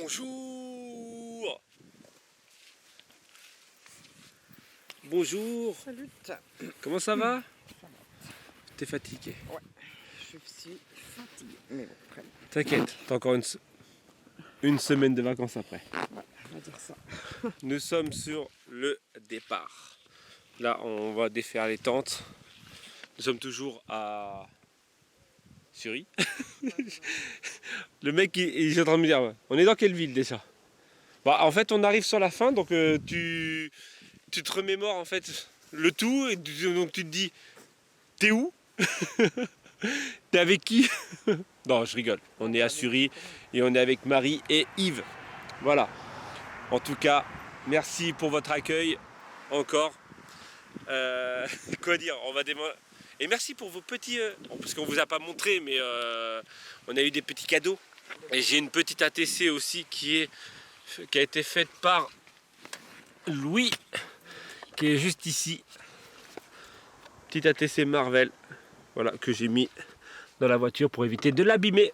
Bonjour. Bonjour. Salut. Comment ça va? T'es fatigué? Ouais, je suis fatiguée. Mais bon, très bien. T'inquiète, t'as encore une semaine de vacances après. Ouais, on va dire ça. Nous sommes sur le départ. Là, on va défaire les tentes. Nous sommes toujours à Sury. Le mec, il est en train de me dire, on est dans quelle ville déjà? Bah, en fait, on arrive sur la fin, donc tu te remémores en fait le tout, et donc tu te dis, t'es où? T'es avec qui? Non, je rigole. On est à Sury et on est avec Marie et Yves. Voilà. En tout cas, merci pour votre accueil encore. Quoi dire? On va démarrer. Et merci pour vos petits... parce qu'on vous a pas montré, mais on a eu des petits cadeaux. Et j'ai une petite ATC aussi qui a été faite par Louis, qui est juste ici. Petite ATC Marvel, voilà, que j'ai mis dans la voiture pour éviter de l'abîmer.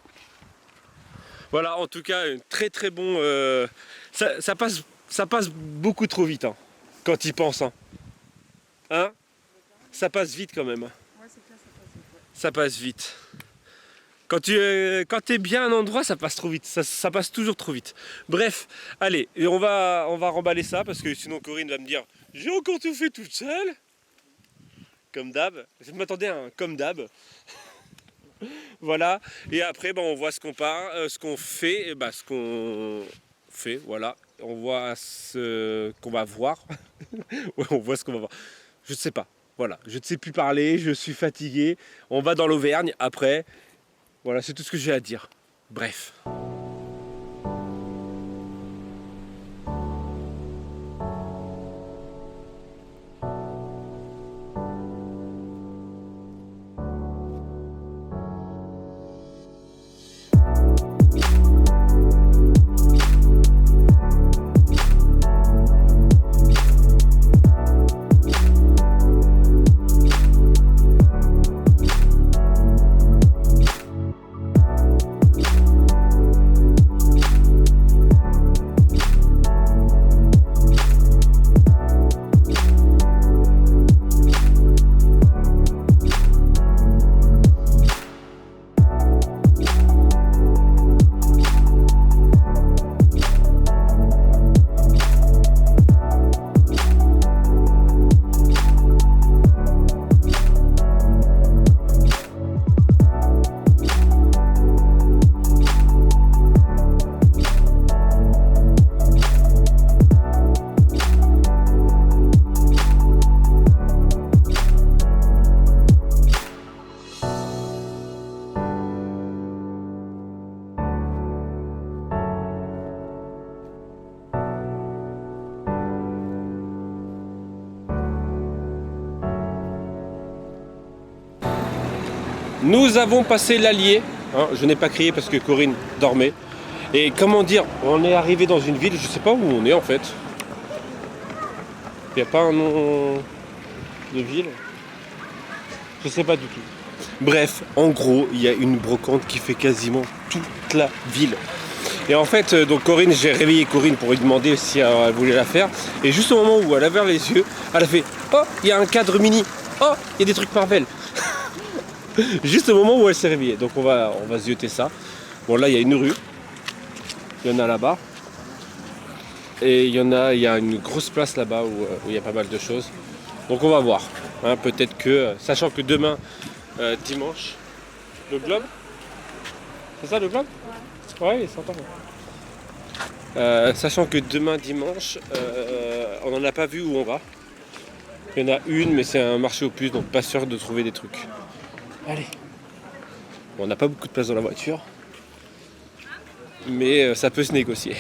Voilà, en tout cas, un très très bon... ça passe beaucoup trop vite, hein, quand il pense. Hein, ça passe vite quand même. Ouais, c'est clair, ça passe vite. Ouais. Ça passe vite. Quand tu es bien à un endroit, ça passe trop vite. Ça passe toujours trop vite. Bref, allez, et on va remballer ça parce que sinon Corinne va me dire j'ai encore tout fait toute seule. Comme d'hab. Je m'attendais à un comme d'hab. Voilà. Et après, on voit ce qu'on fait, et ce qu'on fait. Voilà. On voit ce qu'on va voir. Ouais, on voit ce qu'on va voir. Je ne sais pas. Voilà. Je ne sais plus parler. Je suis fatigué. On va dans l'Auvergne après. Voilà, c'est tout ce que j'ai à dire. Bref. Nous avons passé l'Allier, hein, je n'ai pas crié parce que Corinne dormait. Et comment dire, on est arrivé dans une ville, je ne sais pas où on est en fait. Il n'y a pas un nom de ville. Je ne sais pas du tout. Bref, en gros, il y a une brocante qui fait quasiment toute la ville. Et en fait, donc Corinne, j'ai réveillé Corinne pour lui demander si elle voulait la faire. Et juste au moment où elle a ouvert les yeux, elle a fait « Oh, il y a un cadre mini. Oh, il y a des trucs Marvel. » Juste au moment où elle s'est réveillée. Donc on va zioter ça. Bon, là il y a une rue. Il y en a là-bas. Et il y a une grosse place là-bas où il y a pas mal de choses. Donc on va voir. Hein, peut-être que, sachant que demain, dimanche, le Globe. C'est ça le Globe? Ouais, il est sympa. Sachant que demain dimanche, on n'en a pas vu où on va. Il y en a une, mais c'est un marché aux puces, donc pas sûr de trouver des trucs. Allez. Bon, on n'a pas beaucoup de place dans la voiture, mais ça peut se négocier.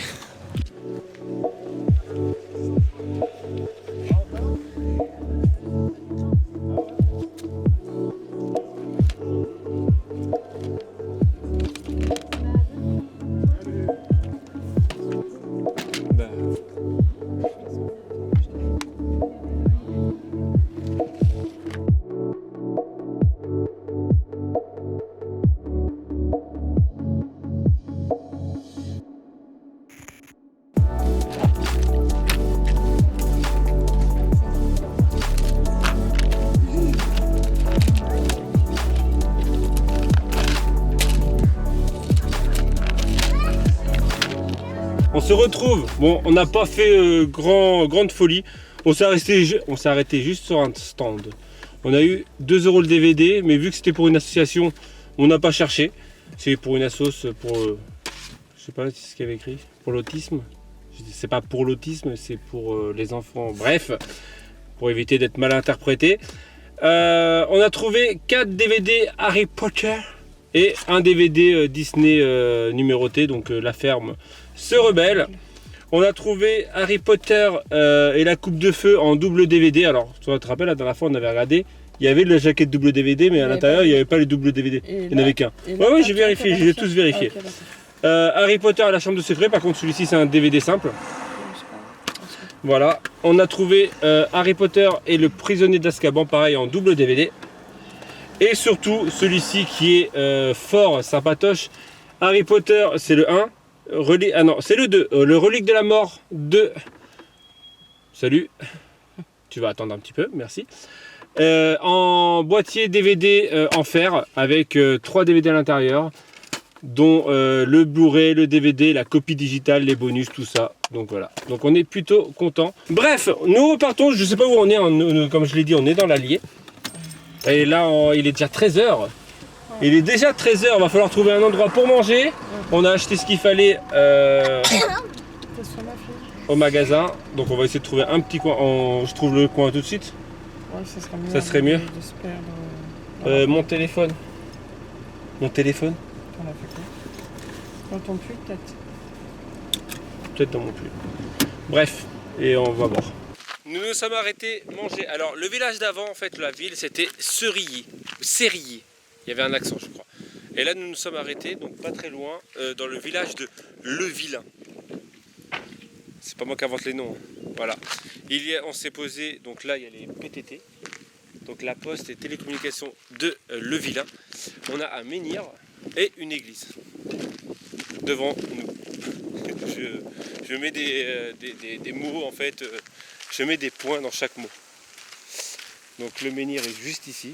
On se retrouve. Bon, on n'a pas fait grande folie. On s'est arrêté juste sur un stand. On a eu 2 € le DVD, mais vu que c'était pour une association, on n'a pas cherché. C'est pour une assoce pour... je sais pas ce qu'il y avait écrit. Pour l'autisme. C'est pas pour l'autisme, c'est pour les enfants. Bref, pour éviter d'être mal interprété. On a trouvé 4 DVD Harry Potter et un DVD Disney numéroté, donc La Ferme se rebelle. On a trouvé Harry Potter et la Coupe de Feu en double DVD. Alors, tu te rappelles, la dernière fois, on avait regardé. Il y avait la jaquette double DVD, mais à l'intérieur, il n'y avait pas les double DVD. Il n'y en avait qu'un. Ouais, j'ai vérifié, j'ai tous vérifié. Ah, okay, Harry Potter et la Chambre de Secret, par contre, celui-ci, c'est un DVD simple. Voilà. On a trouvé Harry Potter et le Prisonnier d'Azkaban, pareil, en double DVD. Et surtout, celui-ci qui est fort sympatoche. Harry Potter, c'est le 1. Ah non, c'est le 2. Le Relique de la Mort 2. Salut. Tu vas attendre un petit peu, merci. En boîtier DVD en fer avec 3 DVD à l'intérieur, dont le Blu-ray, le DVD, la copie digitale, les bonus, tout ça. Donc voilà, donc on est plutôt content. Bref, nous repartons, je sais pas où on est, comme je l'ai dit, on est dans l'Allier. Et là, il est déjà 13h. Il est déjà 13h, va falloir trouver un endroit pour manger. On a acheté ce qu'il fallait au magasin. Donc on va essayer de trouver un petit coin. Je trouve le coin tout de suite. Ouais, ça serait mieux. De se perdre, mon téléphone. Mon téléphone. T'en as fait quoi? Dans ton pull peut-être? Peut-être dans mon pull. Bref, et on va voir. Nous nous sommes arrêtés manger. Alors le village d'avant, en fait, la ville, c'était Cerilly. Sérilly. Il y avait un accent, je crois. Et là, nous nous sommes arrêtés, donc pas très loin, dans le village de Le Vilain. C'est pas moi qui invente les noms. Hein. Voilà. On s'est posé, donc là, il y a les PTT. Donc la poste et télécommunications de Le Vilain. On a un menhir et une église devant nous. Je mets des mots, en fait. Je mets des points dans chaque mot. Donc le menhir est juste ici.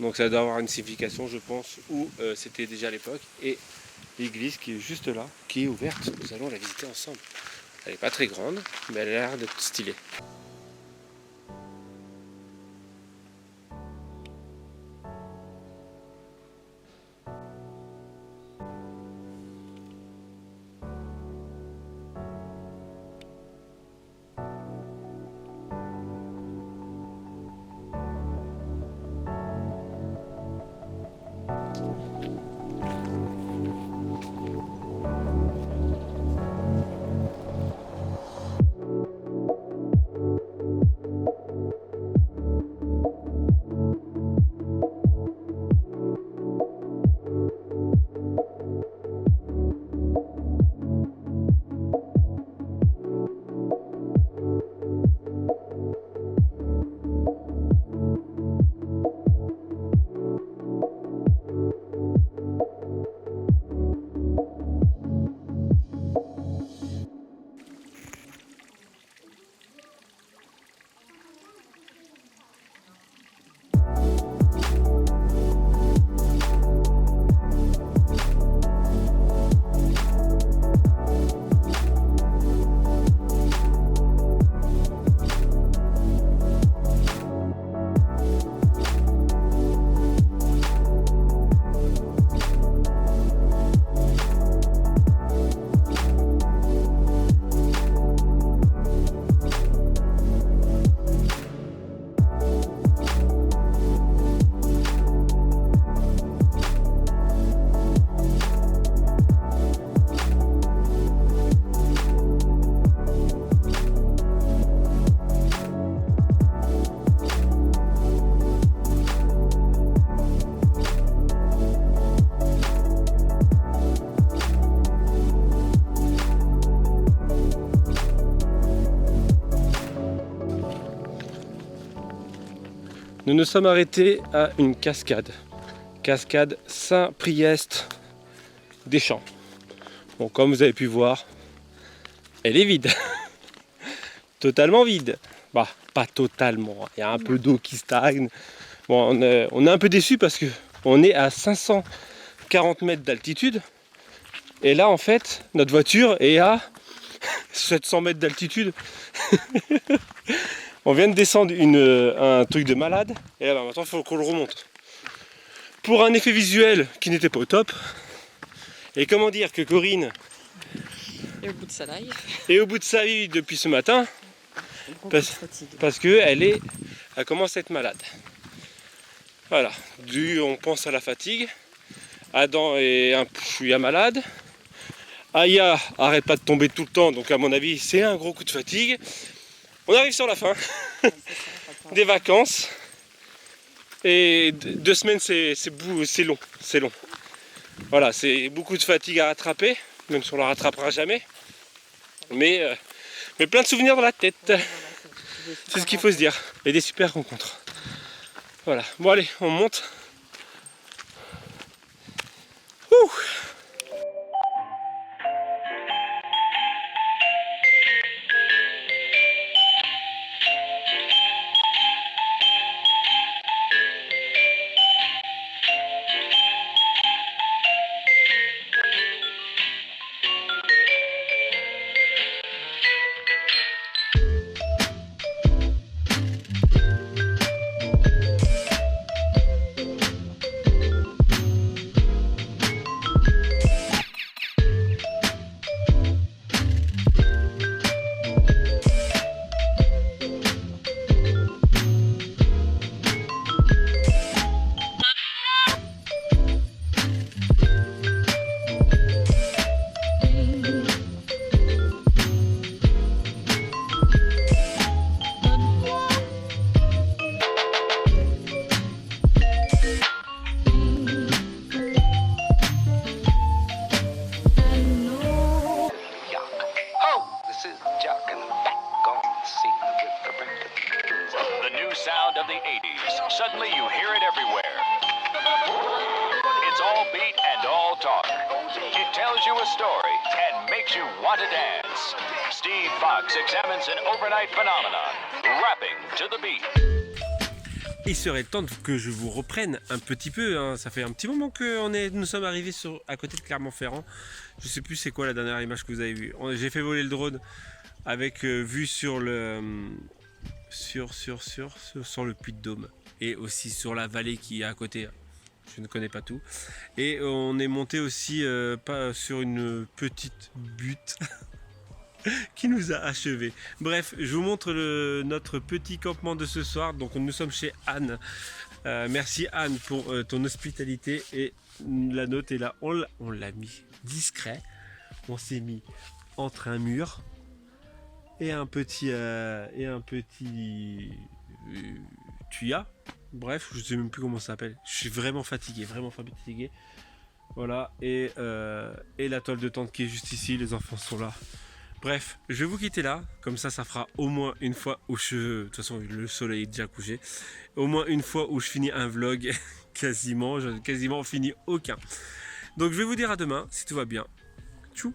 Donc ça doit avoir une signification, je pense, où c'était déjà à l'époque. Et l'église qui est juste là, qui est ouverte. Nous allons la visiter ensemble. Elle n'est pas très grande, mais elle a l'air d'être stylée. Nous nous sommes arrêtés à une cascade. Cascade Saint-Priest des Champs. Bon, comme vous avez pu voir, elle est vide. Totalement vide. Bah, pas totalement. Il y a un peu d'eau qui stagne. Bon, on est un peu déçus parce que on est à 540 mètres d'altitude. Et là, en fait, notre voiture est à 700 mètres d'altitude. On vient de descendre un truc de malade. Et là, maintenant, il faut qu'on le remonte. Pour un effet visuel qui n'était pas au top. Et comment dire que Corinne Et au bout de sa life, est au bout de sa vie depuis ce matin. Parce qu'elle commence à être malade. Voilà. On pense à la fatigue. Adam est un chouïa malade. Aya arrête pas de tomber tout le temps, donc à mon avis c'est un gros coup de fatigue. On arrive sur la fin des vacances. Et 2 semaines c'est long. Voilà, c'est beaucoup de fatigue à rattraper, même si on la rattrapera jamais. Mais plein de souvenirs dans la tête. C'est ce qu'il faut se dire. Et des super rencontres. Voilà. Bon allez, on monte. Ouh. Sound of the 80s. Suddenly you hear it everywhere. It's all beat and all talk. It tells you a story and makes you want to dance. Steve Fox examines an overnight phenomenon, rapping to the beat. Il serait temps que je vous reprenne un petit peu, hein. Ça fait un petit moment que nous sommes arrivés à côté de Clermont-Ferrand. Je sais plus c'est quoi la dernière image que vous avez vue. J'ai fait voler le drone avec vue sur le sur le Puy-de-Dôme et aussi sur la vallée qui est à côté. Je ne connais pas tout. Et on est monté aussi pas sur une petite butte qui nous a achevés. Bref, je vous montre notre petit campement de ce soir. Donc nous sommes chez Anne. Merci Anne pour ton hospitalité. Et la note est là. On l'a mis discret. On s'est mis entre un mur et un petit tuyau. Bref, je sais même plus comment ça s'appelle. Je suis vraiment fatigué. Voilà. Et la toile de tente qui est juste ici. Les enfants sont là. Bref, je vais vous quitter là, comme ça fera au moins une fois où de toute façon le soleil est déjà couché, au moins une fois où je finis un vlog, quasiment fini aucun. Donc je vais vous dire à demain, si tout va bien. Tchou.